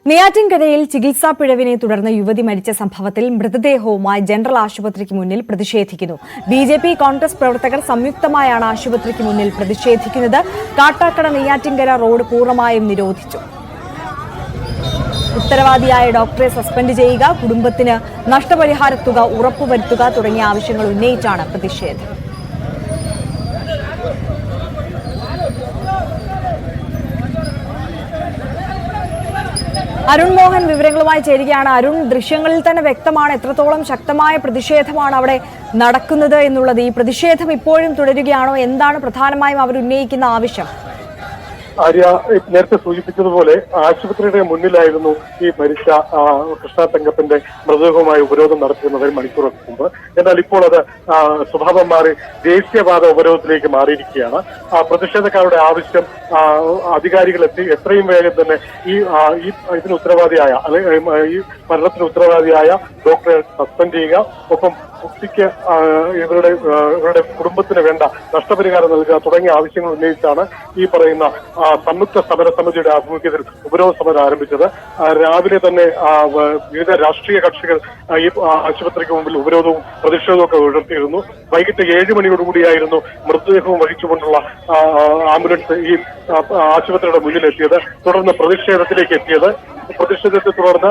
നെയ്യാറ്റിൻകരയിൽ ചികിത്സാ പിഴവിനെ തുടർന്ന് യുവതി മരിച്ച സംഭവത്തിൽ മൃതദേഹവുമായി ജനറൽ ആശുപത്രിക്ക് മുന്നിൽ പ്രതിഷേധിക്കുന്നു. ബിജെപി കോൺഗ്രസ് പ്രവർത്തകർ സംയുക്തമായാണ് ആശുപത്രിക്ക് മുന്നിൽ പ്രതിഷേധിക്കുന്നത്. കാട്ടാക്കട നെയ്യാറ്റിൻകര റോഡ് പൂർണ്ണമായും നിരോധിച്ചു. ഉത്തരവാദിയായ ഡോക്ടറെ സസ്പെൻഡ് ചെയ്യുക, കുടുംബത്തിന് നഷ്ടപരിഹാര തുക ഉറപ്പുവരുത്തുക തുടങ്ങിയ ആവശ്യങ്ങൾ ഉന്നയിച്ചാണ് പ്രതിഷേധം. അരുൺ മോഹൻ വിവരങ്ങളുമായി ചേരുകയാണ്. അരുൺ, ദൃശ്യങ്ങളിൽ തന്നെ വ്യക്തമാണ് എത്രത്തോളം ശക്തമായ പ്രതിഷേധമാണ് അവിടെ നടക്കുന്നത് എന്നുള്ളത്. ഈ പ്രതിഷേധം ഇപ്പോഴും തുടരുകയാണോ? എന്താണ് പ്രധാനമായും അവർ ഉന്നയിക്കുന്ന ആവശ്യം? ആര്യ നേരത്തെ സൂചിപ്പിച്ചതുപോലെ ആശുപത്രിയുടെ മുന്നിലായിരുന്നു ഈ മരിച്ച കൃഷ്ണ തങ്കപ്പന്റെ മൃതദേഹവുമായി ഉപരോധം നടത്തിയിരുന്നത് മണിക്കൂറുകൾക്ക് മുമ്പ്. എന്നാൽ ഇപ്പോൾ അത് സ്വഭാവം മാറി ദേശീയപാത ഉപരോധത്തിലേക്ക് മാറിയിരിക്കുകയാണ്. പ്രതിഷേധക്കാരുടെ ആവശ്യം അധികാരികളെത്തി എത്രയും വേഗം തന്നെ ഇതിന് ഉത്തരവാദിയായ ഈ മരണത്തിന് ഉത്തരവാദിയായ ഡോക്ടറെ സസ്പെൻഡ് ചെയ്യുക, ഒപ്പം കുട്ടിക്ക് ഇവരുടെ കുടുംബത്തിന് വേണ്ട നഷ്ടപരിഹാരം നൽകുക തുടങ്ങിയ ആവശ്യങ്ങൾ ഉന്നയിച്ചാണ് ഈ പറയുന്ന സംയുക്ത സമരസമിതിയുടെ ആഭിമുഖ്യത്തിൽ ഉപരോധ സമരം ആരംഭിച്ചത്. രാവിലെ തന്നെ വിവിധ രാഷ്ട്രീയ കക്ഷികൾ ഈ ആശുപത്രിക്ക് മുമ്പിൽ ഉപരോധവും പ്രതിഷേധവും ഒക്കെ ഉയർത്തിയിരുന്നു. വൈകിട്ട് 7 മണിയോടുകൂടിയായിരുന്നു മൃതദേഹവും വഹിച്ചുകൊണ്ടുള്ള ആംബുലൻസ് ഈ ആശുപത്രിയുടെ മുന്നിലെത്തിയത്. തുടർന്ന് പ്രതിഷേധത്തിലേക്ക് എത്തിയത്. പ്രതിഷേധത്തെ തുടർന്ന്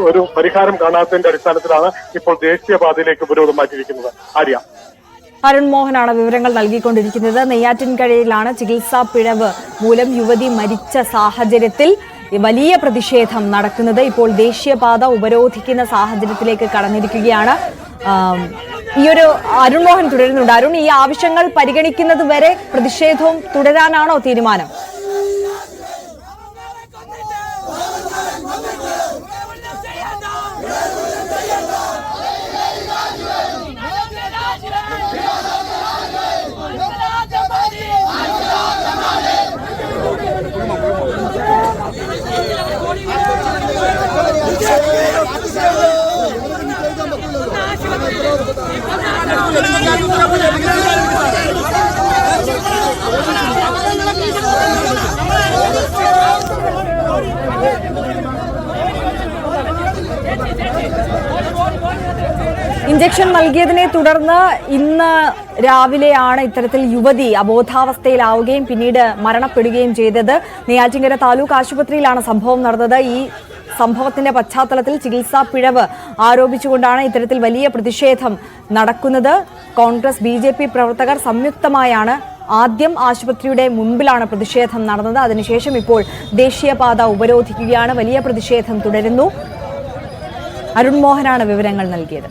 ഒരു പരിഹാരം കാണാത്തതിന്റെ അടിസ്ഥാനത്തിലാണ് ഇപ്പോൾ ദേശീയപാതയിലേക്ക് ഉപരോധം മാറ്റിയിരിക്കുന്നത്. ആര്യ, അരുൺ മോഹനാണ് വിവരങ്ങൾ നൽകിക്കൊണ്ടിരിക്കുന്നത്. നെയ്യാറ്റിൻകരയിലാണ് ചികിത്സാ പിഴവ് മൂലം യുവതി മരിച്ച സാഹചര്യത്തിൽ വലിയ പ്രതിഷേധം നടക്കുന്നത്. ഇപ്പോൾ ദേശീയപാത ഉപരോധിക്കുന്ന സാഹചര്യത്തിലേക്ക് കടന്നിരിക്കുകയാണ്. ഈയൊരു അരുൺ മോഹൻ തുടരുന്നുണ്ട്. അരുൺ, ഈ ആവശ്യങ്ങൾ പരിഗണിക്കുന്നത് വരെ പ്രതിഷേധവും തുടരാനാണോ തീരുമാനം? ഇഞ്ചക്ഷൻ നൽകിയതിനെ തുടർന്ന് ഇന്ന് രാവിലെയാണ് ഇത്തരത്തിൽ യുവതി അബോധാവസ്ഥയിലാവുകയും പിന്നീട് മരണപ്പെടുകയും ചെയ്തത്. നെയ്യാറ്റിൻകര താലൂക്ക് ആശുപത്രിയിലാണ് സംഭവം നടന്നത്. ഈ സംഭവത്തിന്റെ പശ്ചാത്തലത്തിൽ ചികിത്സാ പിഴവ് ആരോപിച്ചുകൊണ്ടാണ് ഇത്തരത്തിൽ വലിയ പ്രതിഷേധം നടക്കുന്നത്. കോൺഗ്രസ് ബിജെപി പ്രവർത്തകർ സംയുക്തമായാണ് ആദ്യം ആശുപത്രിയുടെ മുൻപിലാണ് പ്രതിഷേധം നടന്നത്. അതിനുശേഷം ഇപ്പോൾ ദേശീയപാത ഉപരോധിക്കുകയാണ്. വലിയ പ്രതിഷേധം തുടരുന്നു. അരുൺ മോഹനാണ് വിവരങ്ങൾ നൽകിയത്.